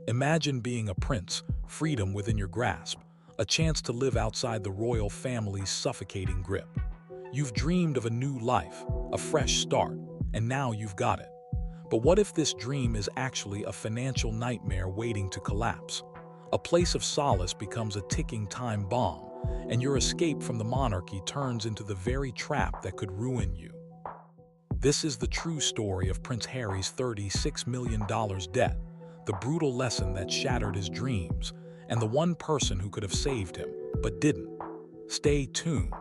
Imagine being a prince, freedom within your grasp, a chance to live outside the royal family's suffocating grip. You've dreamed of a new life, a fresh start, and now you've got it. But what if this dream is actually a financial nightmare waiting to collapse? A place of solace becomes a ticking time bomb, and your escape from the monarchy turns into the very trap that could ruin you. This is the true story of Prince Harry's $36 million debt, the brutal lesson that shattered his dreams, and the one person who could have saved him, but didn't. Stay tuned,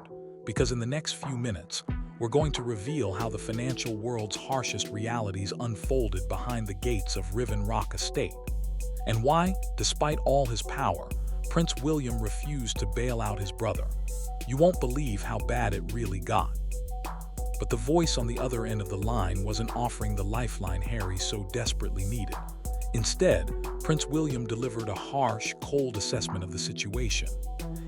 because in the next few minutes, we're going to reveal how the financial world's harshest realities unfolded behind the gates of Riven Estate, and why, despite all his power, Prince William refused to bail out his brother. You won't believe how bad it really got. But the voice on the other end of the line wasn't offering the lifeline Harry so desperately needed. Instead, Prince William delivered a harsh, cold assessment of the situation.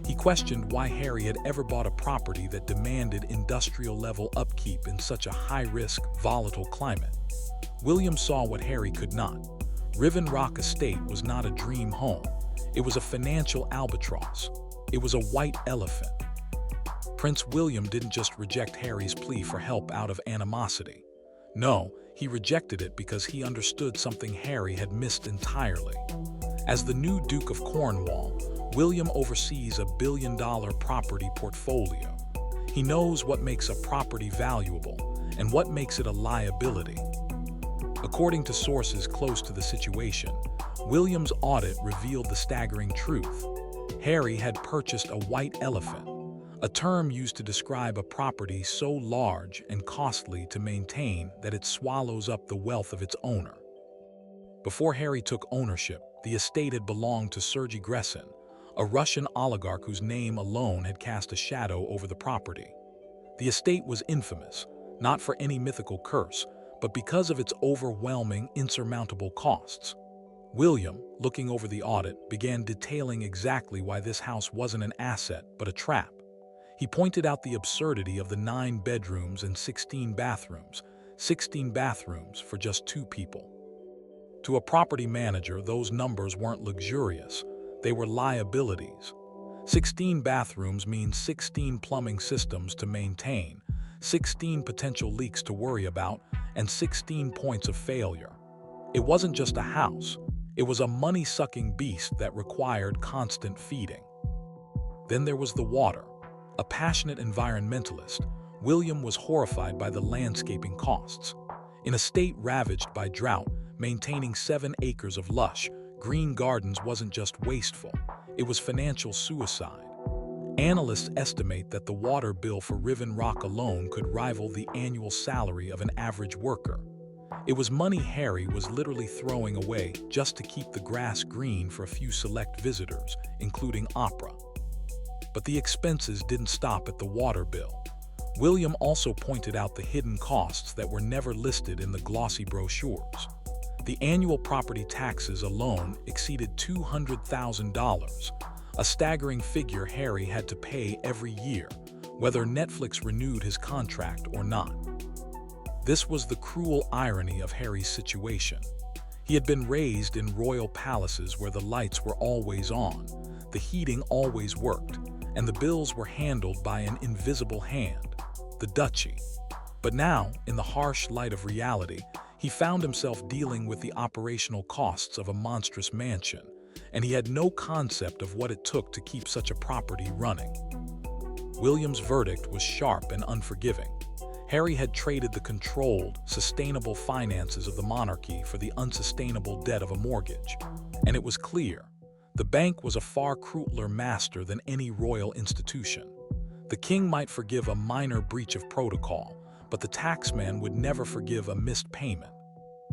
He questioned why Harry had ever bought a property that demanded industrial-level upkeep in such a high-risk, volatile climate. William saw what Harry could not. Riven Estate was not a dream home. It was a financial albatross. It was a white elephant. Prince William didn't just reject Harry's plea for help out of animosity. No, he rejected it because he understood something Harry had missed entirely. As the new Duke of Cornwall, William oversees a billion-dollar property portfolio. He knows what makes a property valuable and what makes it a liability. According to sources close to the situation, William's audit revealed the staggering truth. Harry had purchased a white elephant, a term used to describe a property so large and costly to maintain that it swallows up the wealth of its owner. Before Harry took ownership, the estate had belonged to Sergei Gresin, a Russian oligarch whose name alone had cast a shadow over the property. The estate was infamous, not for any mythical curse, but because of its overwhelming, insurmountable costs. William, looking over the audit, began detailing exactly why this house wasn't an asset but a trap. He pointed out the absurdity of the 9 bedrooms and 16 bathrooms for just 2 people. To a property manager, those numbers weren't luxurious, they were liabilities. 16 bathrooms means 16 plumbing systems to maintain, 16 potential leaks to worry about, and 16 points of failure. It wasn't just a house, it was a money-sucking beast that required constant feeding. Then there was the water. A passionate environmentalist, William was horrified by the landscaping costs. In a state ravaged by drought, maintaining 7 acres of lush, green gardens wasn't just wasteful, it was financial suicide. Analysts estimate that the water bill for Riven alone could rival the annual salary of an average worker. It was money Harry was literally throwing away just to keep the grass green for a few select visitors, including opera. But the expenses didn't stop at the water bill. William also pointed out the hidden costs that were never listed in the glossy brochures. The annual property taxes alone exceeded $200,000, a staggering figure Harry had to pay every year, whether Netflix renewed his contract or not. This was the cruel irony of Harry's situation. He had been raised in royal palaces where the lights were always on, the heating always worked, and the bills were handled by an invisible hand, the duchy. But now, in the harsh light of reality, he found himself dealing with the operational costs of a monstrous mansion, and he had no concept of what it took to keep such a property running. William's verdict was sharp and unforgiving. Harry had traded the controlled, sustainable finances of the monarchy for the unsustainable debt of a mortgage, and it was clear. The bank was a far crueler master than any royal institution. The king might forgive a minor breach of protocol, but the taxman would never forgive a missed payment.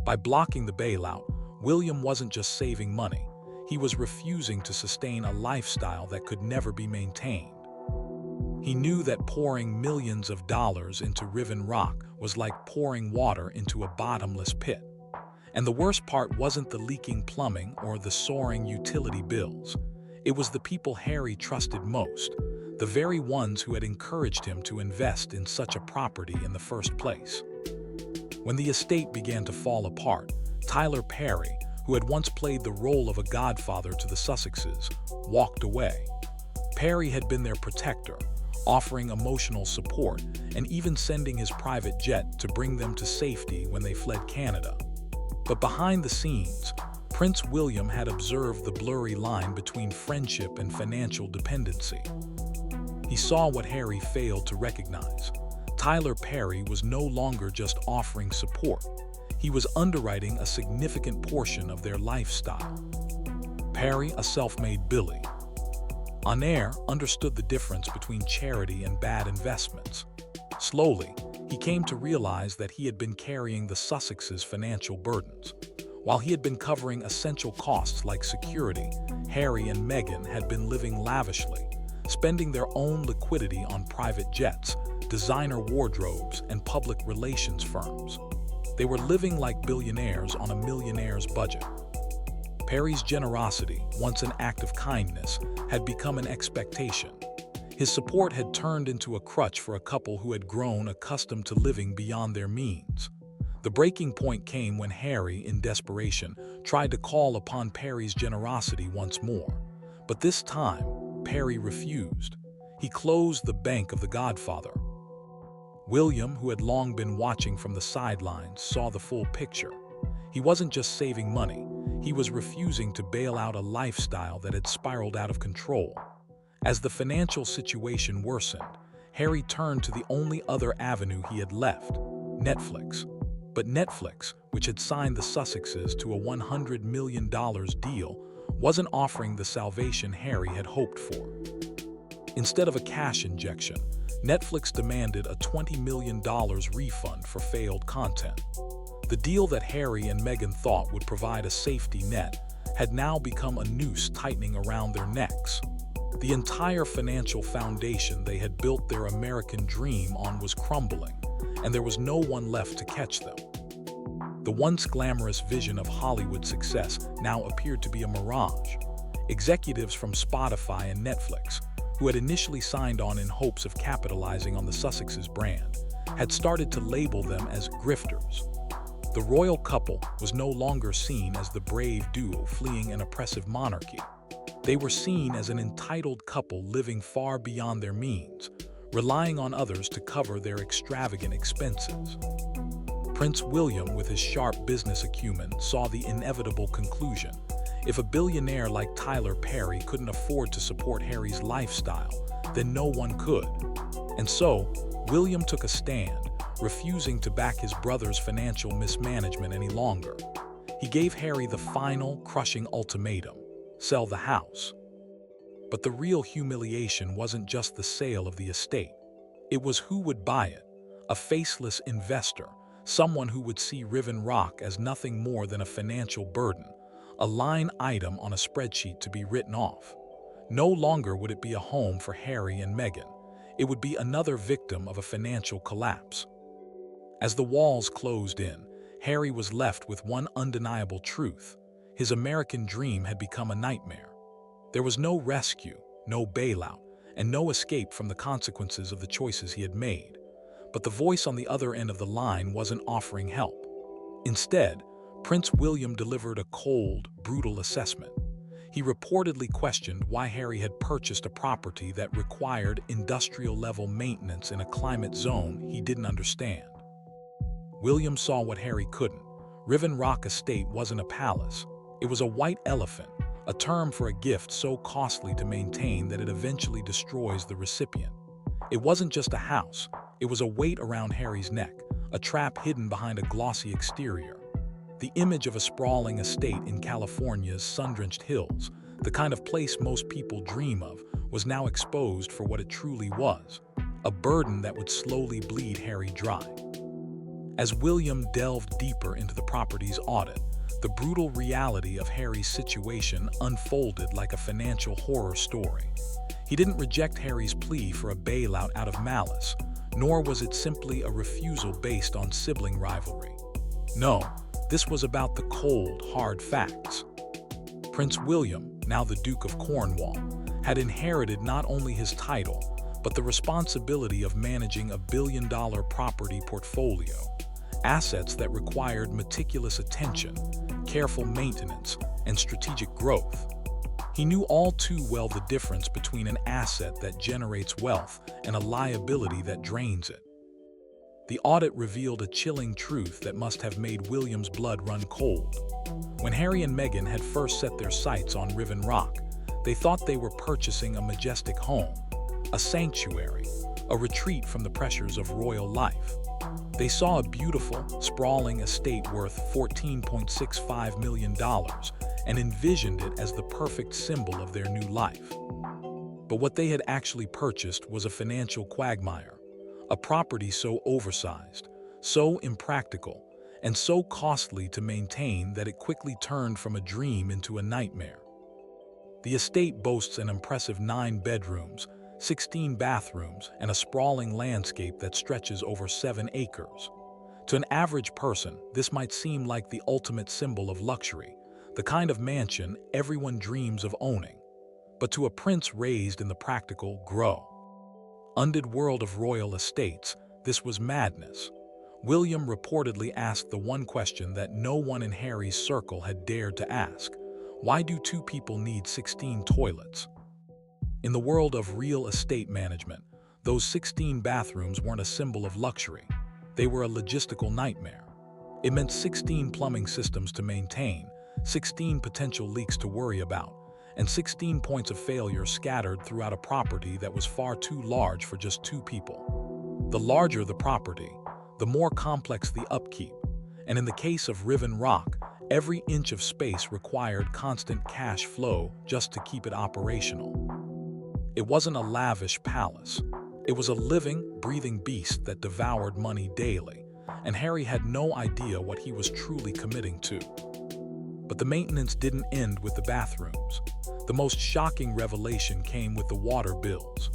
By blocking the bailout, William wasn't just saving money, he was refusing to sustain a lifestyle that could never be maintained. He knew that pouring millions of dollars into Riven was like pouring water into a bottomless pit. And the worst part wasn't the leaking plumbing or the soaring utility bills. It was the people Harry trusted most, the very ones who had encouraged him to invest in such a property in the first place. When the estate began to fall apart, Tyler Perry, who had once played the role of a godfather to the Sussexes, walked away. Parry had been their protector, offering emotional support and even sending his private jet to bring them to safety when they fled Canada. But behind the scenes, Prince William had observed the blurry line between friendship and financial dependency. He saw what Harry failed to recognize. Tyler Perry was no longer just offering support. He was underwriting a significant portion of their lifestyle. Perry, a self-made Billy, on air, understood the difference between charity and bad investments. Slowly, he came to realize that he had been carrying the Sussexes' financial burdens. While he had been covering essential costs like security, Harry and Meghan had been living lavishly, spending their own liquidity on private jets, designer wardrobes, and public relations firms. They were living like billionaires on a millionaire's budget. Perry's generosity, once an act of kindness, had become an expectation. His support had turned into a crutch for a couple who had grown accustomed to living beyond their means. The breaking point came when Harry, in desperation, tried to call upon Perry's generosity once more. But this time, Perry refused. He closed the bank of the Godfather. William, who had long been watching from the sidelines, saw the full picture. He wasn't just saving money, he was refusing to bail out a lifestyle that had spiraled out of control. As the financial situation worsened, Harry turned to the only other avenue he had left: Netflix. But Netflix, which had signed the Sussexes to a $100 million deal, wasn't offering the salvation Harry had hoped for. Instead of a cash injection, Netflix demanded a $20 million refund for failed content. The deal that Harry and Meghan thought would provide a safety net had now become a noose tightening around their necks. The entire financial foundation they had built their American dream on was crumbling, and there was no one left to catch them. The once glamorous vision of Hollywood success now appeared to be a mirage. Executives from Spotify and Netflix, who had initially signed on in hopes of capitalizing on the Sussexes brand, had started to label them as grifters. The royal couple was no longer seen as the brave duo fleeing an oppressive monarchy. They were seen as an entitled couple living far beyond their means, relying on others to cover their extravagant expenses. Prince William, with his sharp business acumen, saw the inevitable conclusion. If a billionaire like Tyler Perry couldn't afford to support Harry's lifestyle, then no one could. And so, William took a stand, refusing to back his brother's financial mismanagement any longer. He gave Harry the final, crushing ultimatum: sell the house. But the real humiliation wasn't just the sale of the estate. It was who would buy it: a faceless investor, someone who would see Riven Rock as nothing more than a financial burden, a line item on a spreadsheet to be written off. No longer would it be a home for Harry and Meghan. It would be another victim of a financial collapse. As the walls closed in, Harry was left with one undeniable truth: his American dream had become a nightmare. There was no rescue, no bailout, and no escape from the consequences of the choices he had made. But the voice on the other end of the line wasn't offering help. Instead, Prince William delivered a cold, brutal assessment. He reportedly questioned why Harry had purchased a property that required industrial-level maintenance in a climate zone he didn't understand. William saw what Harry couldn't. Riven Rock Estate wasn't a palace. It was a white elephant, a term for a gift so costly to maintain that it eventually destroys the recipient. It wasn't just a house. It was a weight around Harry's neck, a trap hidden behind a glossy exterior. The image of a sprawling estate in California's sun-drenched hills, the kind of place most people dream of, was now exposed for what it truly was: a burden that would slowly bleed Harry dry. As William delved deeper into the property's audit, the brutal reality of Harry's situation unfolded like a financial horror story. He didn't reject Harry's plea for a bailout out of malice, nor was it simply a refusal based on sibling rivalry. No, this was about the cold, hard facts. Prince William, now the Duke of Cornwall, had inherited not only his title, but the responsibility of managing a billion-dollar property portfolio, assets that required meticulous attention, careful maintenance, and strategic growth. He knew all too well the difference between an asset that generates wealth and a liability that drains it. The audit revealed a chilling truth that must have made William's blood run cold. When Harry and Meghan had first set their sights on Riven Rock, they thought they were purchasing a majestic home, a sanctuary, a retreat from the pressures of royal life. They saw a beautiful, sprawling estate worth $14.65 million and envisioned it as the perfect symbol of their new life. But what they had actually purchased was a financial quagmire, a property so oversized, so impractical, and so costly to maintain that it quickly turned from a dream into a nightmare. The estate boasts an impressive 9 bedrooms, 16 bathrooms, and a sprawling landscape that stretches over 7 acres. To an average person, this might seem like the ultimate symbol of luxury, the kind of mansion everyone dreams of owning. But to a prince raised in the practical, untold world of royal estates, this was madness. William reportedly asked the one question that no one in Harry's circle had dared to ask: why do 2 people need 16 toilets? In the world of real estate management, those 16 bathrooms weren't a symbol of luxury. They were a logistical nightmare. It meant 16 plumbing systems to maintain, 16 potential leaks to worry about, and 16 points of failure scattered throughout a property that was far too large for just 2 people. The larger the property, the more complex the upkeep, and in the case of Riven Rock, every inch of space required constant cash flow just to keep it operational. It wasn't a lavish palace. It was a living, breathing beast that devoured money daily, and Harry had no idea what he was truly committing to. But the maintenance didn't end with the bathrooms. The most shocking revelation came with the water bills.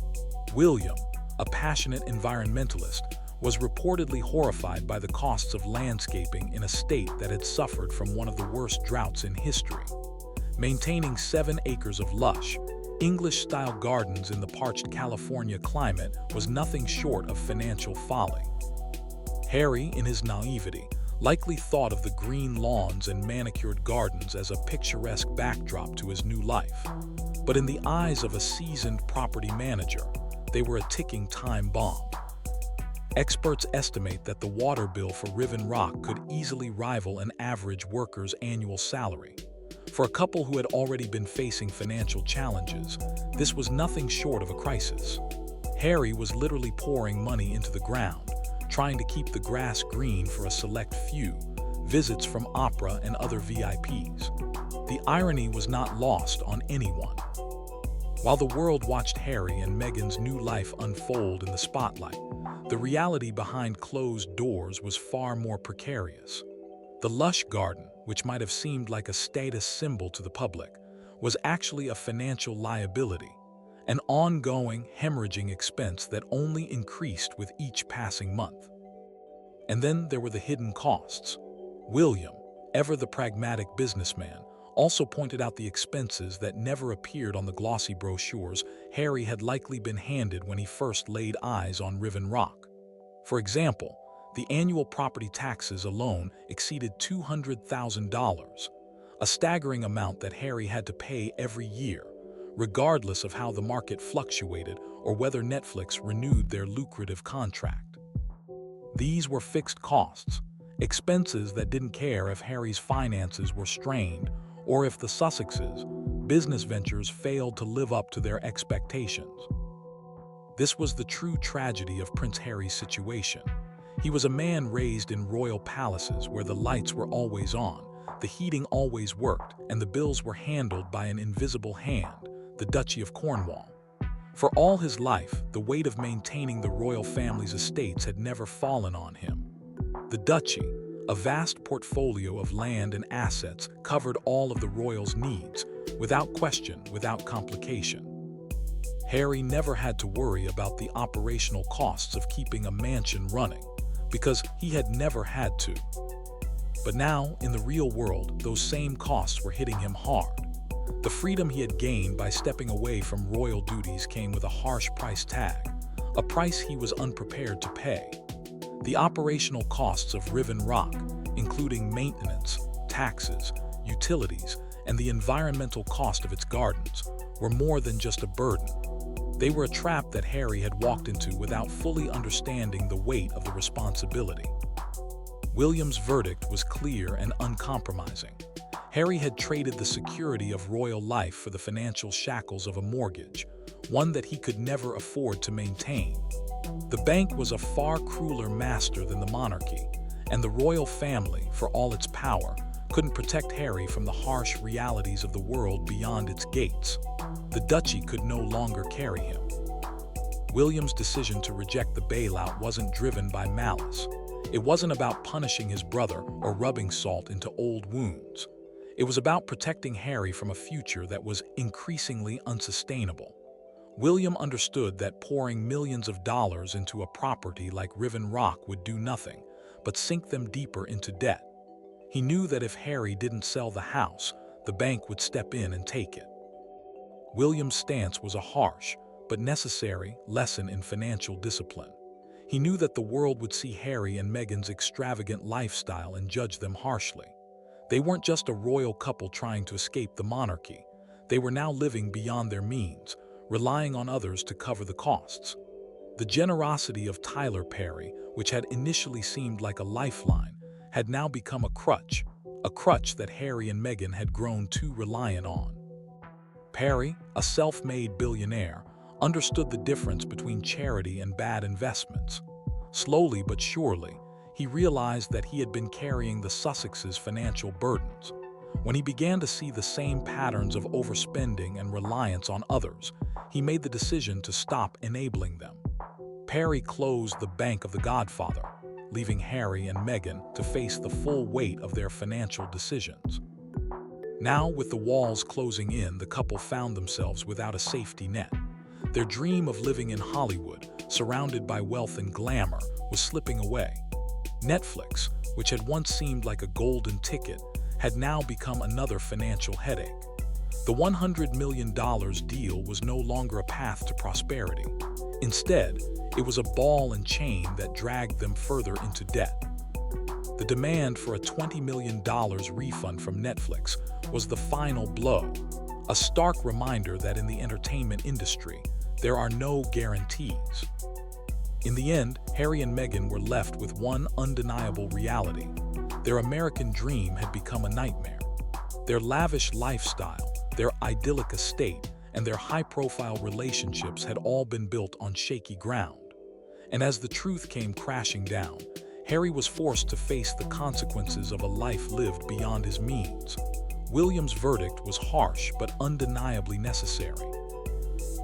William, a passionate environmentalist, was reportedly horrified by the costs of landscaping in a state that had suffered from one of the worst droughts in history. Maintaining 7 acres of lush, English-style gardens in the parched California climate was nothing short of financial folly. Harry, in his naivety, likely thought of the green lawns and manicured gardens as a picturesque backdrop to his new life. But in the eyes of a seasoned property manager, they were a ticking time bomb. Experts estimate that the water bill for Riven Rock could easily rival an average worker's annual salary. For a couple who had already been facing financial challenges, this was nothing short of a crisis. Harry was literally pouring money into the ground, trying to keep the grass green for a select few, visits from opera and other VIPs. The irony was not lost on anyone. While the world watched Harry and Meghan's new life unfold in the spotlight, the reality behind closed doors was far more precarious. The lush garden, which might have seemed like a status symbol to the public, was actually a financial liability, an ongoing, hemorrhaging expense that only increased with each passing month. And then there were the hidden costs. William, ever the pragmatic businessman, also pointed out the expenses that never appeared on the glossy brochures Harry had likely been handed when he first laid eyes on Riven Rock. For example, the annual property taxes alone exceeded $200,000, a staggering amount that Harry had to pay every year, regardless of how the market fluctuated or whether Netflix renewed their lucrative contract. These were fixed costs, expenses that didn't care if Harry's finances were strained or if the Sussexes' business ventures failed to live up to their expectations. This was the true tragedy of Prince Harry's situation. He was a man raised in royal palaces where the lights were always on, the heating always worked, and the bills were handled by an invisible hand, the Duchy of Cornwall. For all his life, the weight of maintaining the royal family's estates had never fallen on him. The duchy, a vast portfolio of land and assets, covered all of the royals' needs, without question, without complication. Harry never had to worry about the operational costs of keeping a mansion running, because he had never had to. But now, in the real world, those same costs were hitting him hard. The freedom he had gained by stepping away from royal duties came with a harsh price tag, a price he was unprepared to pay. The operational costs of Riven Rock, including maintenance, taxes, utilities, and the environmental cost of its gardens were more than just a burden. They were a trap that Harry had walked into without fully understanding the weight of the responsibility. William's verdict was clear and uncompromising. Harry had traded the security of royal life for the financial shackles of a mortgage, one that he could never afford to maintain. The bank was a far crueler master than the monarchy, and the royal family, for all its power, couldn't protect Harry from the harsh realities of the world beyond its gates. The duchy could no longer carry him. William's decision to reject the bailout wasn't driven by malice. It wasn't about punishing his brother or rubbing salt into old wounds. It was about protecting Harry from a future that was increasingly unsustainable. William understood that pouring millions of dollars into a property like Riven would do nothing but sink them deeper into debt. He knew that if Harry didn't sell the house, the bank would step in and take it. William's stance was a harsh but necessary lesson in financial discipline. He knew that the world would see Harry and Meghan's extravagant lifestyle and judge them harshly. They weren't just a royal couple trying to escape the monarchy. They were now living beyond their means, relying on others to cover the costs. The generosity of Tyler Perry, which had initially seemed like a lifeline, had now become a crutch that Harry and Meghan had grown too reliant on. Perry, a self-made billionaire, understood the difference between charity and bad investments. Slowly but surely, he realized that he had been carrying the Sussexes' financial burdens. When he began to see the same patterns of overspending and reliance on others, he made the decision to stop enabling them. Perry closed the Bank of the Godfather, leaving Harry and Meghan to face the full weight of their financial decisions. Now, with the walls closing in, the couple found themselves without a safety net. Their dream of living in Hollywood, surrounded by wealth and glamour, was slipping away. Netflix, which had once seemed like a golden ticket, had now become another financial headache. The $100 million deal was no longer a path to prosperity. Instead, it was a ball and chain that dragged them further into debt. The demand for a $20 million refund from Netflix was the final blow, a stark reminder that in the entertainment industry, there are no guarantees. In the end, Harry and Meghan were left with one undeniable reality. Their American dream had become a nightmare. Their lavish lifestyle, their idyllic estate, and their high-profile relationships had all been built on shaky ground. And as the truth came crashing down, Harry was forced to face the consequences of a life lived beyond his means. William's verdict was harsh but undeniably necessary.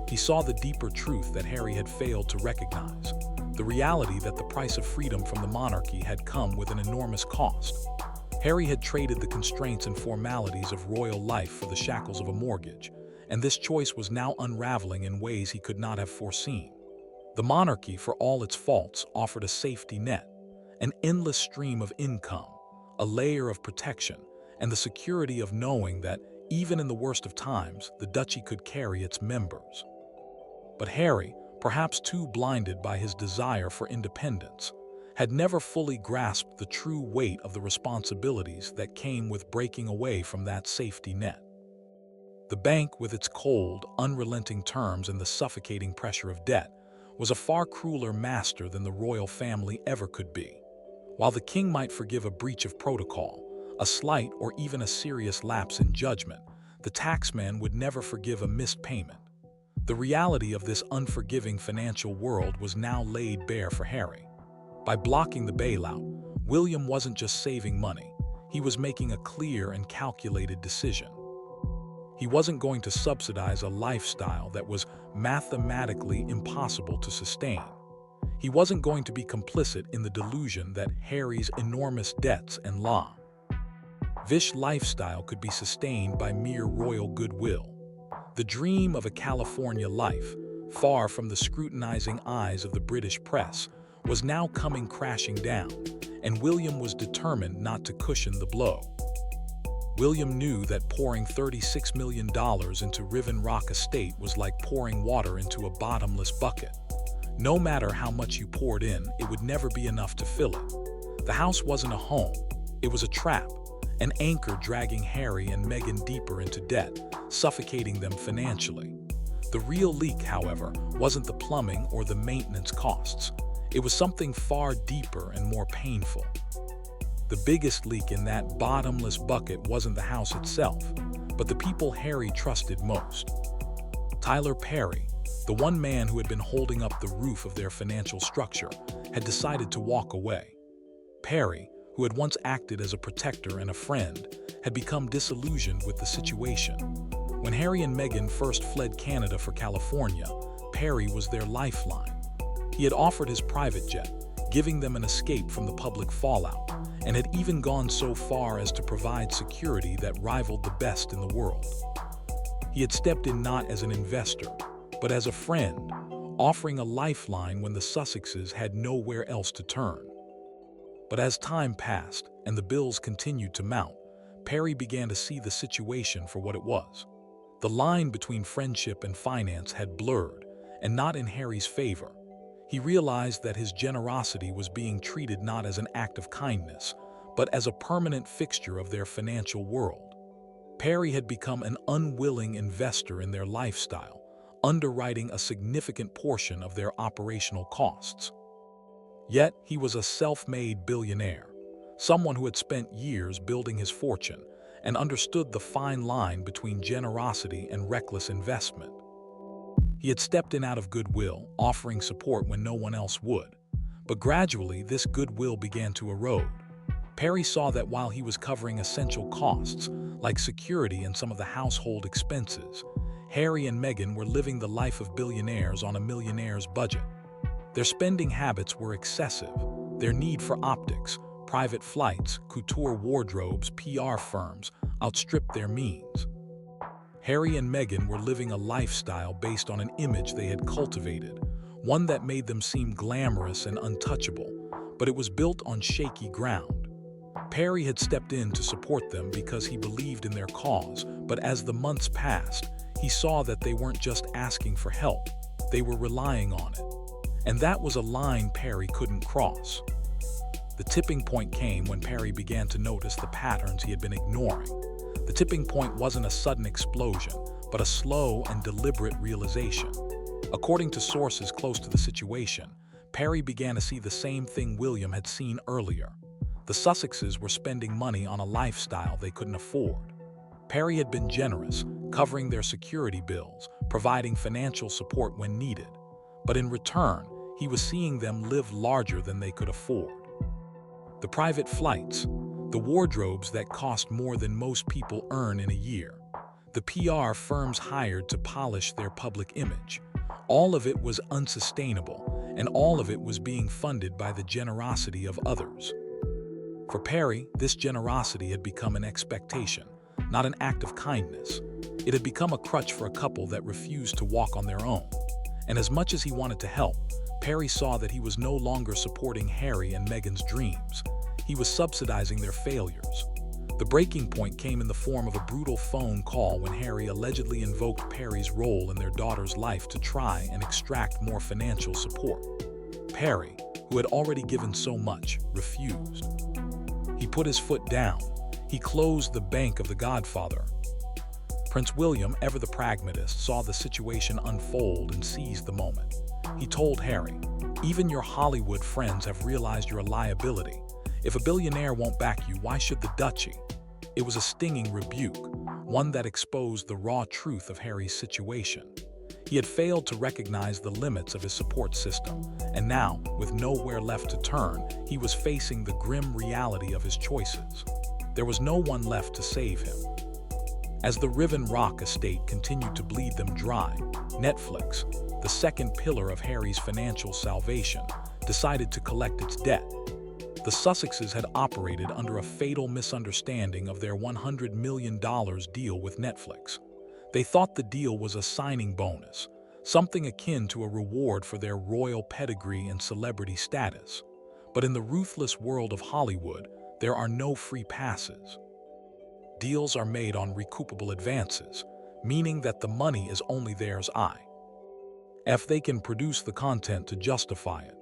He saw the deeper truth that Harry had failed to recognize, the reality that the price of freedom from the monarchy had come with an enormous cost. Harry had traded the constraints and formalities of royal life for the shackles of a mortgage, and this choice was now unraveling in ways he could not have foreseen. The monarchy, for all its faults, offered a safety net, an endless stream of income, a layer of protection, and the security of knowing that, even in the worst of times, the duchy could carry its members. But Harry, perhaps too blinded by his desire for independence, had never fully grasped the true weight of the responsibilities that came with breaking away from that safety net. The bank, with its cold, unrelenting terms and the suffocating pressure of debt, was a far crueler master than the royal family ever could be. While the king might forgive a breach of protocol, a slight or even a serious lapse in judgment, the taxman would never forgive a missed payment. The reality of this unforgiving financial world was now laid bare for Harry. By blocking the bailout, William wasn't just saving money, he was making a clear and calculated decision. He wasn't going to subsidize a lifestyle that was mathematically impossible to sustain. He wasn't going to be complicit in the delusion that Harry's enormous debts and lavish lifestyle could be sustained by mere royal goodwill. The dream of a California life, far from the scrutinizing eyes of the British press, was now coming crashing down, and William was determined not to cushion the blow. William knew that pouring $36 million into Riven estate was like pouring water into a bottomless bucket. No matter how much you poured in, it would never be enough to fill it. The house wasn't a home, it was a trap, an anchor dragging Harry and Meghan deeper into debt, suffocating them financially. The real leak, however, wasn't the plumbing or the maintenance costs. It was something far deeper and more painful. The biggest leak in that bottomless bucket wasn't the house itself, but the people Harry trusted most. Tyler Perry, the one man who had been holding up the roof of their financial structure, had decided to walk away. Perry, who had once acted as a protector and a friend, had become disillusioned with the situation. When Harry and Meghan first fled Canada for California, Perry was their lifeline. He had offered his private jet, giving them an escape from the public fallout, and had even gone so far as to provide security that rivaled the best in the world. He had stepped in not as an investor, but as a friend, offering a lifeline when the Sussexes had nowhere else to turn. But as time passed and the bills continued to mount, Perry began to see the situation for what it was. The line between friendship and finance had blurred, and not in Harry's favor. He realized that his generosity was being treated not as an act of kindness, but as a permanent fixture of their financial world. Perry had become an unwilling investor in their lifestyle, underwriting a significant portion of their operational costs. Yet he was a self-made billionaire, someone who had spent years building his fortune and understood the fine line between generosity and reckless investment. He had stepped in out of goodwill, offering support when no one else would. But gradually, this goodwill began to erode. Perry saw that while he was covering essential costs, like security and some of the household expenses, Harry and Meghan were living the life of billionaires on a millionaire's budget. Their spending habits were excessive. Their need for optics, private flights, couture wardrobes, PR firms outstripped their means. Harry and Meghan were living a lifestyle based on an image they had cultivated, one that made them seem glamorous and untouchable, but it was built on shaky ground. Perry had stepped in to support them because he believed in their cause, but as the months passed, he saw that they weren't just asking for help, they were relying on it. And that was a line Perry couldn't cross. The tipping point came when Perry began to notice the patterns he had been ignoring. The tipping point wasn't a sudden explosion, but a slow and deliberate realization. According to sources close to the situation, Perry began to see the same thing William had seen earlier. The Sussexes were spending money on a lifestyle they couldn't afford. Perry had been generous, covering their security bills, providing financial support when needed. But in return, he was seeing them live larger than they could afford. The private flights, the wardrobes that cost more than most people earn in a year, the PR firms hired to polish their public image. All of it was unsustainable, and all of it was being funded by the generosity of others. For Perry, this generosity had become an expectation, not an act of kindness. It had become a crutch for a couple that refused to walk on their own. And as much as he wanted to help, Perry saw that he was no longer supporting Harry and Meghan's dreams. He was subsidizing their failures. The breaking point came in the form of a brutal phone call when Harry allegedly invoked Perry's role in their daughter's life to try and extract more financial support. Perry, who had already given so much, refused. He put his foot down. He closed the bank of the Godfather. Prince William, ever the pragmatist, saw the situation unfold and seized the moment. He told Harry, "Even your Hollywood friends have realized you're a liability. If a billionaire won't back you, why should the duchy?" It was a stinging rebuke, one that exposed the raw truth of Harry's situation. He had failed to recognize the limits of his support system, and now, with nowhere left to turn, he was facing the grim reality of his choices. There was no one left to save him. As the Riven rock estate continued to bleed them dry, Netflix, the second pillar of Harry's financial salvation, decided to collect its debt. The Sussexes had operated under a fatal misunderstanding of their $100 million deal with Netflix. They thought the deal was a signing bonus, something akin to a reward for their royal pedigree and celebrity status. But in the ruthless world of Hollywood, there are no free passes. Deals are made on recoupable advances, meaning that the money is only theirs if they can produce the content to justify it.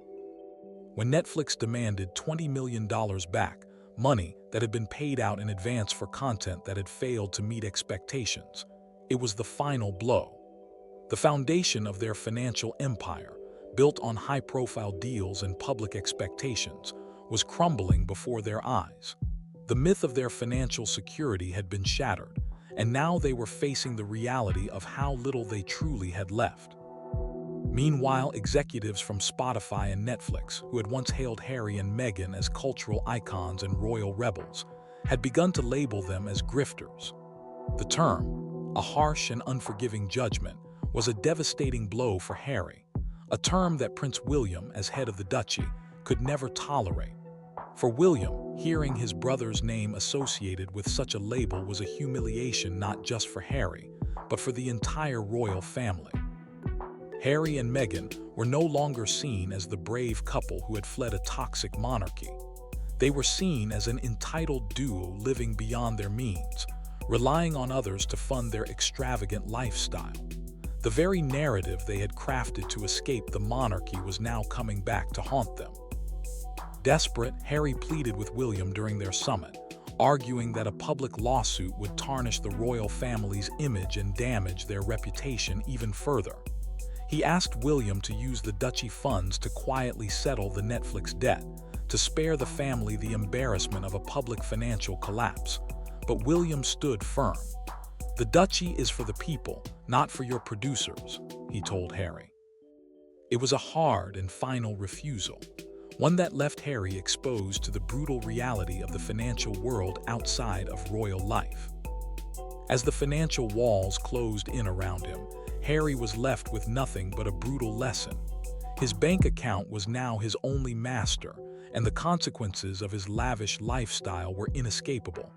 When Netflix demanded $20 million back, money that had been paid out in advance for content that had failed to meet expectations. It was the final blow. The foundation of their financial empire, built on high-profile deals and public expectations, was crumbling before their eyes. The myth of their financial security had been shattered, and now they were facing the reality of how little they truly had left. Meanwhile, executives from Spotify and Netflix, who had once hailed Harry and Meghan as cultural icons and royal rebels, had begun to label them as grifters. The term, a harsh and unforgiving judgment, was a devastating blow for Harry, a term that Prince William, as head of the duchy, could never tolerate. For William, hearing his brother's name associated with such a label was a humiliation not just for Harry, but for the entire royal family. Harry and Meghan were no longer seen as the brave couple who had fled a toxic monarchy. They were seen as an entitled duo living beyond their means, relying on others to fund their extravagant lifestyle. The very narrative they had crafted to escape the monarchy was now coming back to haunt them. Desperate, Harry pleaded with William during their summit, arguing that a public lawsuit would tarnish the royal family's image and damage their reputation even further. He asked William to use the duchy funds to quietly settle the Netflix debt, to spare the family the embarrassment of a public financial collapse. But William stood firm. "The duchy is for the people, not for your producers," he told Harry. It was a hard and final refusal, one that left Harry exposed to the brutal reality of the financial world outside of royal life. As the financial walls closed in around him, Harry was left with nothing but a brutal lesson. His bank account was now his only master, and the consequences of his lavish lifestyle were inescapable.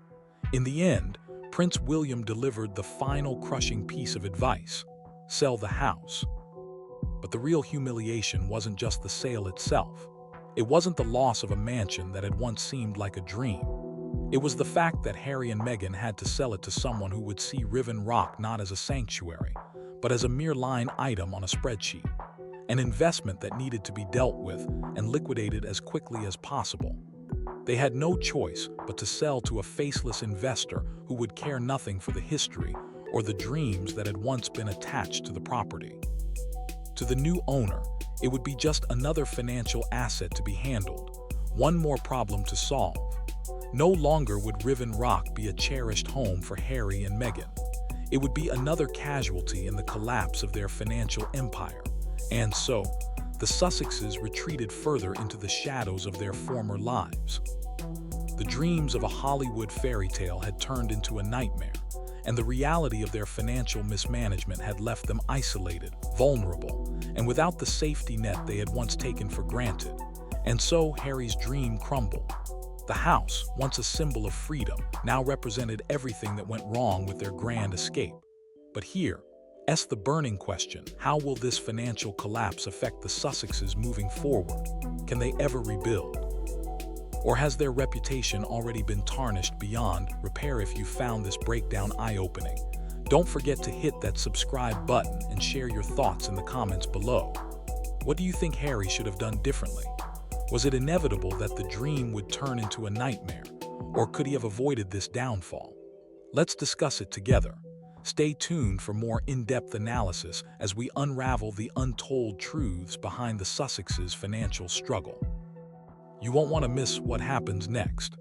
In the end, Prince William delivered the final crushing piece of advice: sell the house. But the real humiliation wasn't just the sale itself. It wasn't the loss of a mansion that had once seemed like a dream. It was the fact that Harry and Meghan had to sell it to someone who would see Riven Rock not as a sanctuary, but as a mere line item on a spreadsheet. An investment that needed to be dealt with and liquidated as quickly as possible. They had no choice but to sell to a faceless investor who would care nothing for the history or the dreams that had once been attached to the property. To the new owner, it would be just another financial asset to be handled, one more problem to solve. No longer would Riven Rock be a cherished home for Harry and Meghan. It would be another casualty in the collapse of their financial empire. And so, the Sussexes retreated further into the shadows of their former lives. The dreams of a Hollywood fairy tale had turned into a nightmare, and the reality of their financial mismanagement had left them isolated, vulnerable, and without the safety net they had once taken for granted. And so Harry's dream crumbled. The house, once a symbol of freedom, now represented everything that went wrong with their grand escape. But here's the burning question: how will this financial collapse affect the Sussexes moving forward? Can they ever rebuild? Or has their reputation already been tarnished beyond repair? If you found this breakdown eye-opening, don't forget to hit that subscribe button and share your thoughts in the comments below. What do you think Harry should have done differently? Was it inevitable that the dream would turn into a nightmare, or could he have avoided this downfall? Let's discuss it together. Stay tuned for more in-depth analysis as we unravel the untold truths behind the Sussexes' financial struggle. You won't want to miss what happens next.